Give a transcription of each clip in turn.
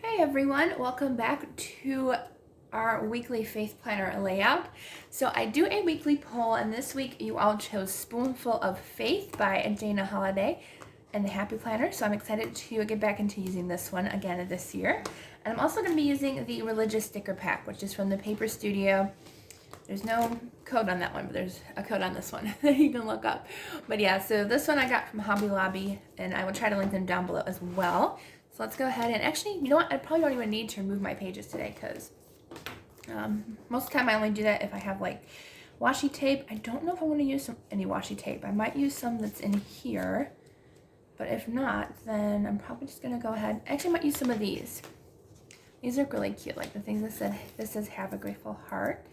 Hey everyone, welcome back to our weekly faith planner layout. So I do a weekly poll, and this week you all chose Spoonful of Faith by Dana Holiday and the Happy Planner. So I'm excited to get back into using this one again this year. And I'm also going to be using the Religious Sticker Pack, which is from the Paper Studio. There's no code on that one, but there's a code on this one that you can look up. But yeah, so this one I got from Hobby Lobby, and I will try to link them down below as well. So let's go ahead and actually, you know what? I probably don't even need to remove my pages today because most of the time I only do that if I have like washi tape. I don't know if I want to use any washi tape. I might use some that's in here, but if not, then I'm probably just going to go ahead. Actually, I might use some of these. These are really cute, like the things that said, this says have a grateful heart.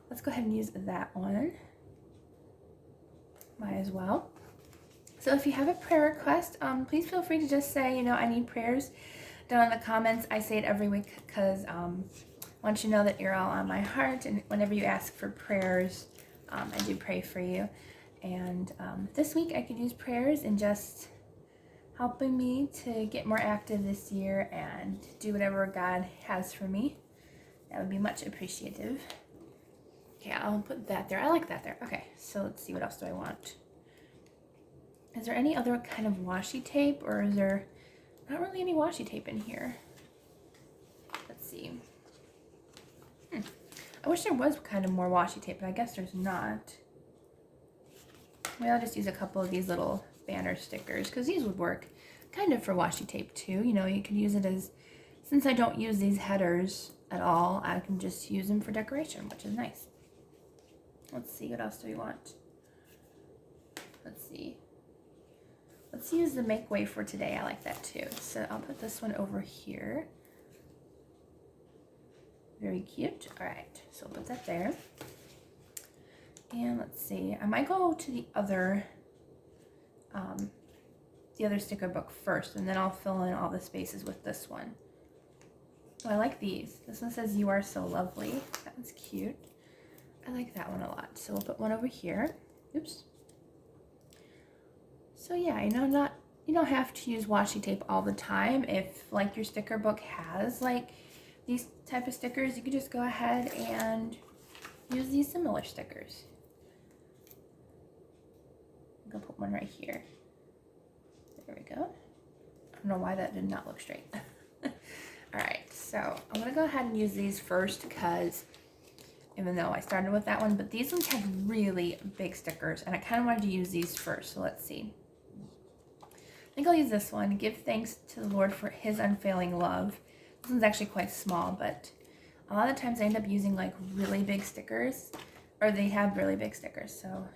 Let's go ahead and use that one. Might as well. So if you have a prayer request, please feel free to just say, I need prayers down in the comments. I say it every week because I want you to know that you're all on my heart. And whenever you ask for prayers, I do pray for you. And this week I could use prayers in just helping me to get more active this year and do whatever God has for me. That would be much appreciative. Okay, I'll put that there. I like that there. Okay, so let's see, what else do I want? Is there any other kind of washi tape, or is there not really any washi tape in here? Let's see. I wish there was kind of more washi tape, but I guess there's not. Maybe I'll just use a couple of these little banner stickers, because these would work kind of for washi tape too. You can use it as, since I don't use these headers at all, I can just use them for decoration, which is nice. Let's see, what else do we want? Let's see. Let's use the make way for today. I like that too. So I'll put this one over here. Very cute. All right, so I'll put that there. And let's see, I might go to the other sticker book first, and then I'll fill in all the spaces with this one. Oh, I like these. This one says you are so lovely. That one's cute. I like that one a lot. So we'll put one over here. Oops. So yeah, you don't have to use washi tape all the time. If like your sticker book has like these type of stickers, you could just go ahead and use these similar stickers. I'm gonna put one right here. There we go. I don't know why that did not look straight. All right, so I'm gonna go ahead and use these first because even though I started with that one, but these ones have really big stickers and I kind of wanted to use these first. So let's see. I think I'll use this one. Give thanks to the Lord for his unfailing love. This one's actually quite small, but a lot of times I end up using like really big stickers, or they have really big stickers. So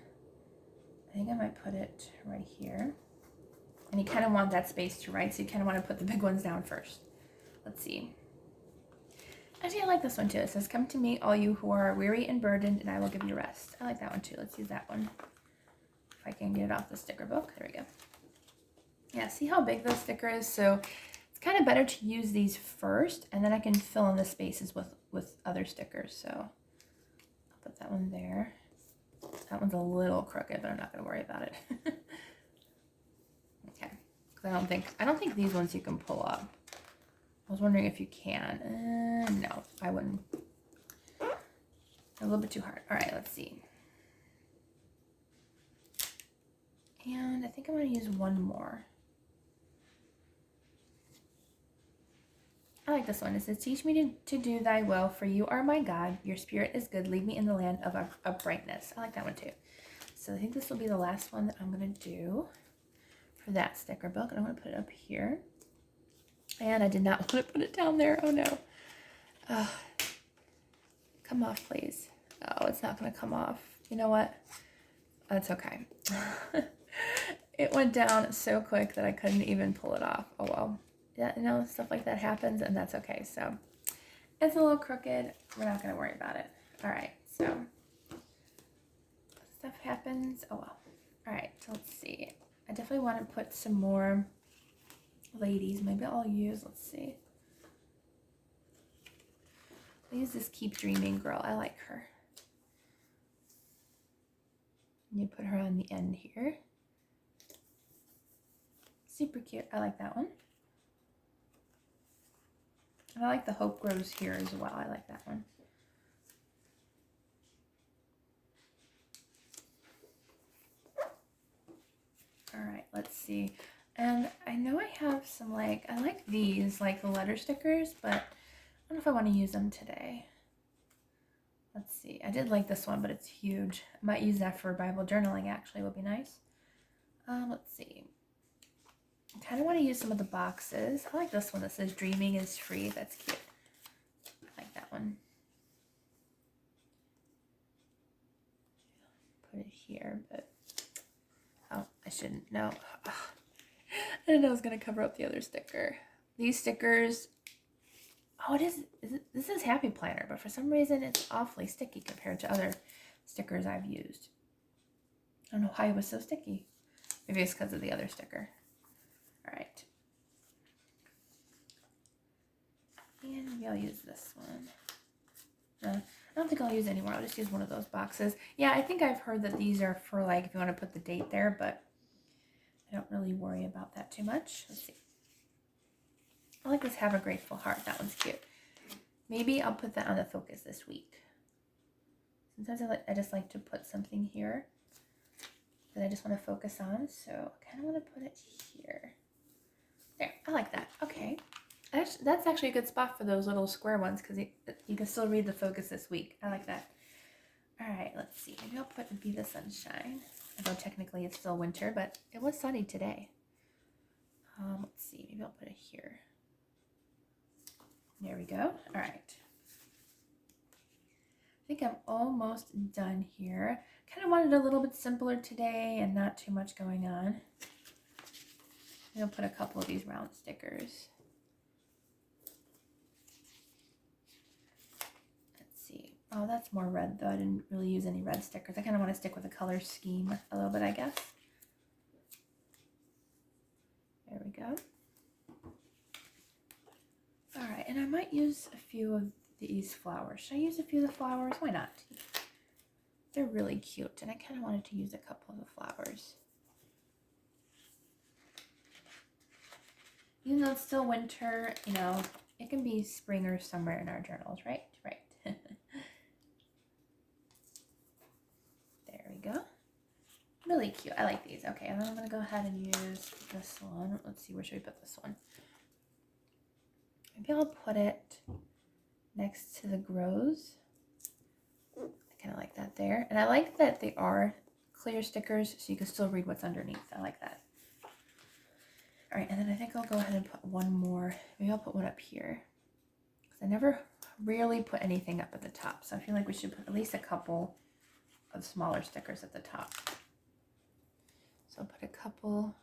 I think I might put it right here. And you kind of want that space to write, so you kind of want to put the big ones down first. Let's see. Actually, I like this one too. It says, come to me, all you who are weary and burdened, and I will give you rest. I like that one too. Let's use that one. If I can get it off the sticker book. There we go. Yeah, see how big this sticker is? So it's kind of better to use these first, and then I can fill in the spaces with other stickers. So I'll put that one there. That one's a little crooked, but I'm not going to worry about it. Okay, because I don't think these ones you can pull up. I was wondering if you can. No, I wouldn't. A little bit too hard. All right, let's see. And I think I'm going to use one more. I like this one. It says, teach me to do thy will, for you are my God. Your spirit is good. Lead me in the land of uprightness. I like that one too. So I think this will be the last one that I'm going to do for that sticker book. And I'm going to put it up here. And I did not want to put it down there. Oh no. Come off, please. Oh, it's not going to come off. You know what? That's okay. It went down so quick that I couldn't even pull it off. Oh well. Yeah, stuff like that happens, and that's okay. So it's a little crooked. We're not going to worry about it. All right, so stuff happens. Oh well. All right, so let's see. I definitely want to put some more ladies. Maybe I'll use, let's see. I'll use this Keep Dreaming girl. I like her. You put her on the end here. Super cute. I like that one. And I like the Hope Grows Here as well. I like that one. All right, let's see. And I know I have some I like these, like the letter stickers, but I don't know if I want to use them today. Let's see. I did like this one, but it's huge. I might use that for Bible journaling, actually, would be nice. Let's see. I kind of want to use some of the boxes. I like this one that says Dreaming is Free. That's cute. I like that one. Put it here, but oh, I shouldn't. No. Ugh. I didn't know I was going to cover up the other sticker. These stickers, oh, this is Happy Planner, but for some reason it's awfully sticky compared to other stickers I've used. I don't know why it was so sticky. Maybe it's because of the other sticker. All right. And maybe I'll use this one. I don't think I'll use any more. I'll just use one of those boxes. Yeah, I think I've heard that these are for if you want to put the date there, but I don't really worry about that too much. Let's see. I like this Have a Grateful Heart. That one's cute. Maybe I'll put that on the focus this week. Sometimes I just like to put something here that I just want to focus on. So I kind of want to put it here. There, I like that. Okay. That's actually a good spot for those little square ones because you can still read the focus this week. I like that. All right, let's see. Maybe I'll put Be the Sunshine. Although technically it's still winter, but it was sunny today. Let's see. Maybe I'll put it here. There we go. All right. I think I'm almost done here. Kind of wanted a little bit simpler today and not too much going on. I'm going to put a couple of these round stickers. Let's see. Oh, that's more red though. I didn't really use any red stickers. I kind of want to stick with the color scheme a little bit, I guess. There we go. All right, and I might use a few of these flowers. Should I use a few of the flowers? Why not? They're really cute, and I kind of wanted to use a couple of the flowers. Even though it's still winter, you know, it can be spring or summer in our journals, right? Right. There we go. Really cute. I like these. Okay, and then I'm going to go ahead and use this one. Let's see, where should we put this one? Maybe I'll put it next to the Grows. I kind of like that there. And I like that they are clear stickers so you can still read what's underneath. I like that. All right, and then I think I'll go ahead and put one more. Maybe I'll put one up here. Because I never really put anything up at the top. So I feel like we should put at least a couple of smaller stickers at the top. So I'll put a couple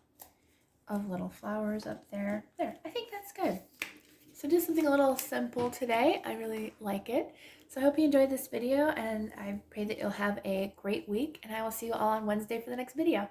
of little flowers up there. There, I think that's good. So do something a little simple today. I really like it. So I hope you enjoyed this video, and I pray that you'll have a great week, and I will see you all on Wednesday for the next video.